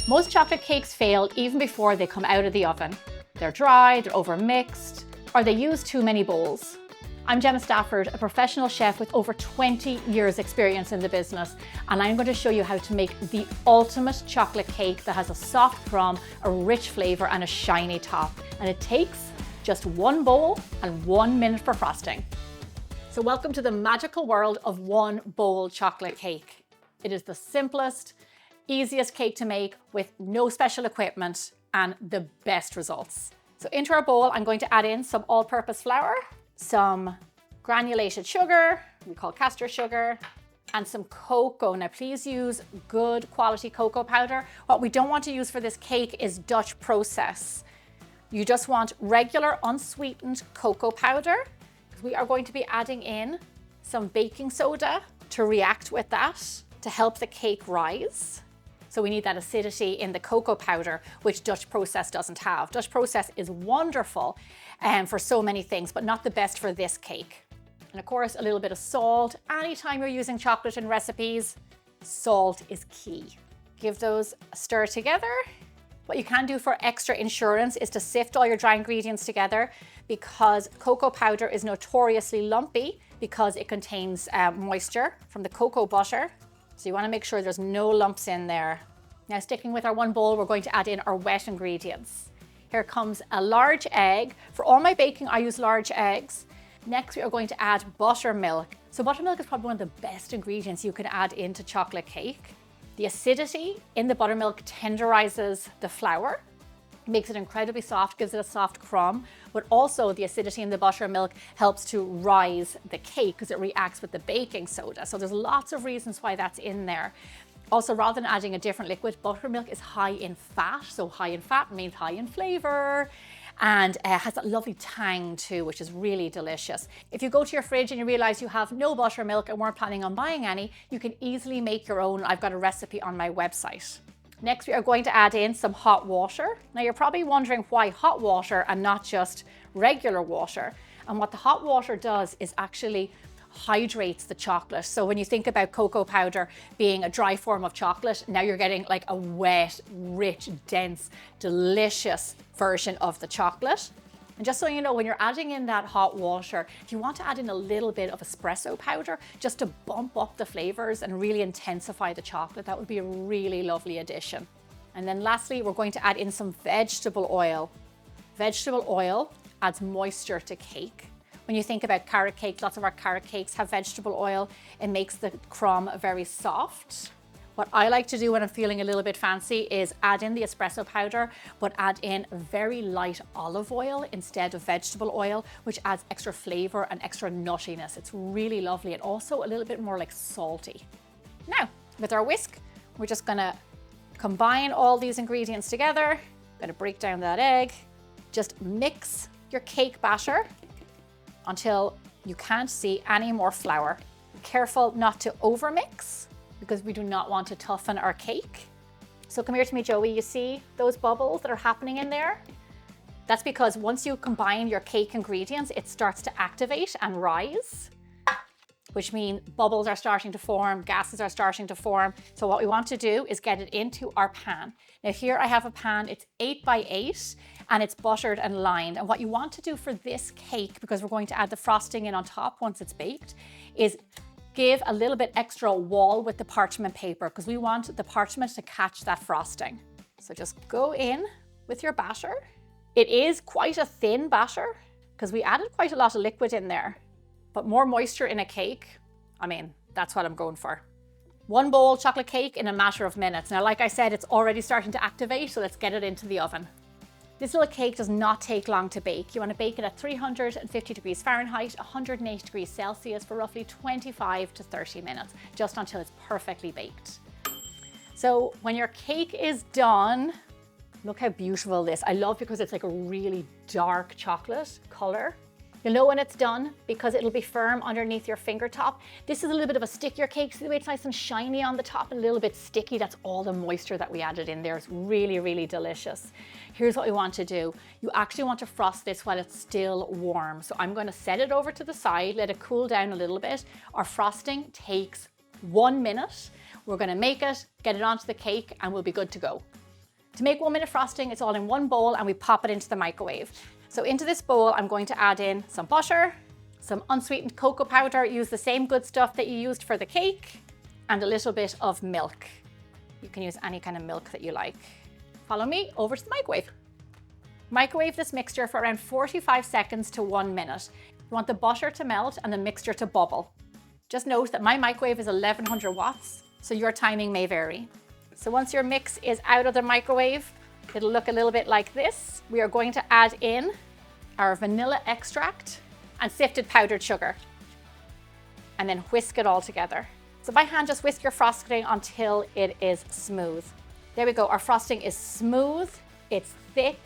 Most chocolate cakes fail even before they come out of the oven. They're dry, they're overmixed, or they use too many bowls. I'm Gemma Stafford, a professional chef with over 20 years experience in the business, and I'm going to show you how to make the ultimate chocolate cake that has a soft crumb, a rich flavor, and a shiny top. And it takes just one bowl and 1 minute for frosting. So welcome to the magical world of one bowl chocolate cake. It is the simplest, easiest cake to make with no special equipment and the best results. So into our bowl, I'm going to add in some all-purpose flour, some granulated sugar, we call caster sugar, and some cocoa. Now please use good quality cocoa powder. What we don't want to use for this cake is Dutch process. You just want regular unsweetened cocoa powder. We are going to be adding in some baking soda to react with that to help the cake rise. So we need that acidity in the cocoa powder, which Dutch process doesn't have. Dutch process is wonderful for so many things, but not the best for this cake. And of course, a little bit of salt. Anytime you're using chocolate in recipes, salt is key. Give those a stir together. What you can do for extra insurance is to sift all your dry ingredients together, because cocoa powder is notoriously lumpy because it contains moisture from the cocoa butter. So you want to make sure there's no lumps in there. Now, sticking with our one bowl, we're going to add in our wet ingredients. Here comes a large egg. For all my baking, I use large eggs. Next, we are going to add buttermilk. So buttermilk is probably one of the best ingredients you can add into chocolate cake. The acidity in the buttermilk tenderizes the flour, makes it incredibly soft, gives it a soft crumb, but also the acidity in the buttermilk helps to rise the cake because it reacts with the baking soda. So there's lots of reasons why that's in there. Also, rather than adding a different liquid, buttermilk is high in fat. So high in fat means high in flavor, and has that lovely tang too, which is really delicious. If you go to your fridge and you realize you have no buttermilk and weren't planning on buying any, you can easily make your own. I've got a recipe on my website. Next, we are going to add in some hot water. Now, you're probably wondering why hot water and not just regular water. And what the hot water does is actually hydrates the chocolate. So when you think about cocoa powder being a dry form of chocolate, now you're getting like a wet, rich, dense, delicious version of the chocolate. And just so you know, when you're adding in that hot water, if you want to add in a little bit of espresso powder just to bump up the flavors and really intensify the chocolate, that would be a really lovely addition. And then lastly, we're going to add in some vegetable oil. Vegetable oil adds moisture to cake. When you think about carrot cake, lots of our carrot cakes have vegetable oil. It makes the crumb very soft. What I like to do when I'm feeling a little bit fancy is add in the espresso powder, but add in very light olive oil instead of vegetable oil, which adds extra flavor and extra nuttiness. It's really lovely, and also a little bit more like salty. Now, with our whisk, we're just gonna combine all these ingredients together. Gonna break down that egg. Just mix your cake batter until you can't see any more flour. Be careful not to overmix, because we do not want to toughen our cake. So come here to me, Joey. You see those bubbles that are happening in there? That's because once you combine your cake ingredients, it starts to activate and rise, which means bubbles are starting to form, gases are starting to form. So what we want to do is get it into our pan. Now here I have a pan, it's 8 by 8, and it's buttered and lined. And what you want to do for this cake, because we're going to add the frosting in on top once it's baked, is give a little bit extra wall with the parchment paper, because we want the parchment to catch that frosting. So just go in with your batter. It is quite a thin batter because we added quite a lot of liquid in there, but more moisture in a cake, I mean, that's what I'm going for. One bowl chocolate cake in a matter of minutes. Now, like I said, it's already starting to activate, so let's get it into the oven. This little cake does not take long to bake. You want to bake it at 350 degrees Fahrenheit, 108 degrees Celsius for roughly 25 to 30 minutes, just until it's perfectly baked. So when your cake is done, look how beautiful this. I love because it's like a really dark chocolate color. You'll know when it's done because it'll be firm underneath your finger top. This is a little bit of a stickier cake. See the way it's nice and shiny on the top and a little bit sticky? That's all the moisture that we added in there. It's really, really delicious. Here's what we want to do. You actually want to frost this while it's still warm. So I'm going to set it over to the side, let it cool down a little bit. Our frosting takes 1 minute. We're going to make it, get it onto the cake, and we'll be good to go. To make 1 minute frosting, it's all in one bowl and we pop it into the microwave. So into this bowl, I'm going to add in some butter, some unsweetened cocoa powder, use the same good stuff that you used for the cake, and a little bit of milk. You can use any kind of milk that you like. Follow me over to the microwave. Microwave this mixture for around 45 seconds to 1 minute. You want the butter to melt and the mixture to bubble. Just note that my microwave is 1100 watts, so your timing may vary. So once your mix is out of the microwave, it'll look a little bit like this. We are going to add in our vanilla extract and sifted powdered sugar, and then whisk it all together. So by hand, just whisk your frosting until it is smooth. There we go, our frosting is smooth, it's thick,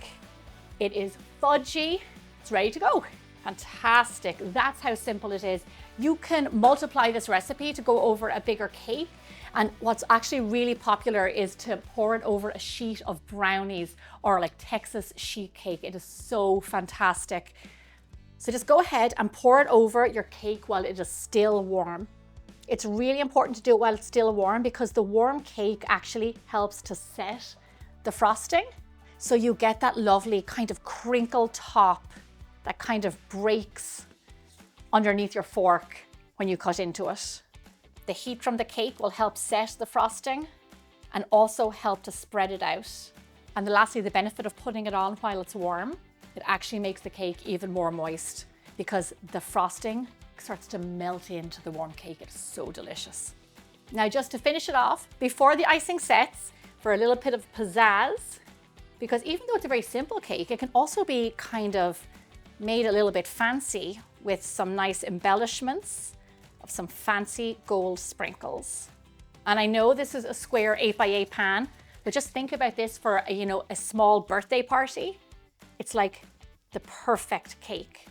it is fudgy, it's ready to go. Fantastic, that's how simple it is. You can multiply this recipe to go over a bigger cake. And what's actually really popular is to pour it over a sheet of brownies or like Texas sheet cake. It is so fantastic. So just go ahead and pour it over your cake while it is still warm. It's really important to do it while it's still warm because the warm cake actually helps to set the frosting. So you get that lovely kind of crinkle top that kind of breaks underneath your fork when you cut into it. The heat from the cake will help set the frosting and also help to spread it out. And lastly, the benefit of putting it on while it's warm, it actually makes the cake even more moist because the frosting starts to melt into the warm cake. It's so delicious. Now, just to finish it off, before the icing sets, for a little bit of pizzazz, because even though it's a very simple cake, it can also be kind of made a little bit fancy with some nice embellishments of some fancy gold sprinkles. And I know this is a square 8x8 pan, but just think about this for a small birthday party. It's like the perfect cake.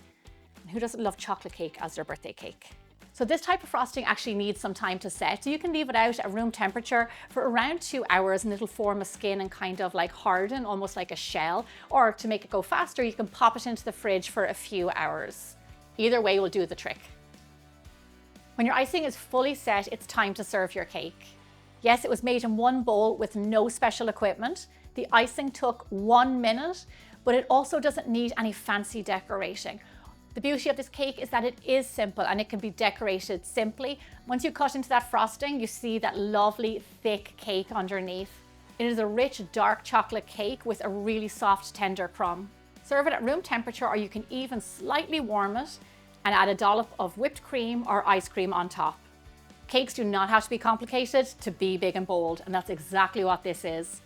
And who doesn't love chocolate cake as their birthday cake? So this type of frosting actually needs some time to set. So you can leave it out at room temperature for around 2 hours and it'll form a skin and kind of like harden, almost like a shell. Or to make it go faster, you can pop it into the fridge for a few hours. Either way will do the trick. When your icing is fully set, it's time to serve your cake. Yes, it was made in one bowl with no special equipment. The icing took 1 minute, but it also doesn't need any fancy decorating. The beauty of this cake is that it is simple and it can be decorated simply. Once you cut into that frosting, you see that lovely thick cake underneath. It is a rich dark chocolate cake with a really soft tender crumb. Serve it at room temperature or you can even slightly warm it and add a dollop of whipped cream or ice cream on top. Cakes do not have to be complicated to be big and bold, and that's exactly what this is.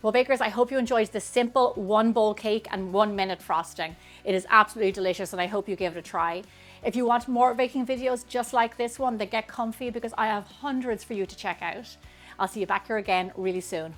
Well, bakers, I hope you enjoyed this simple 1 bowl cake and 1 minute frosting. It is absolutely delicious and I hope you give it a try. If you want more baking videos just like this one, then get comfy because I have hundreds for you to check out. I'll see you back here again really soon.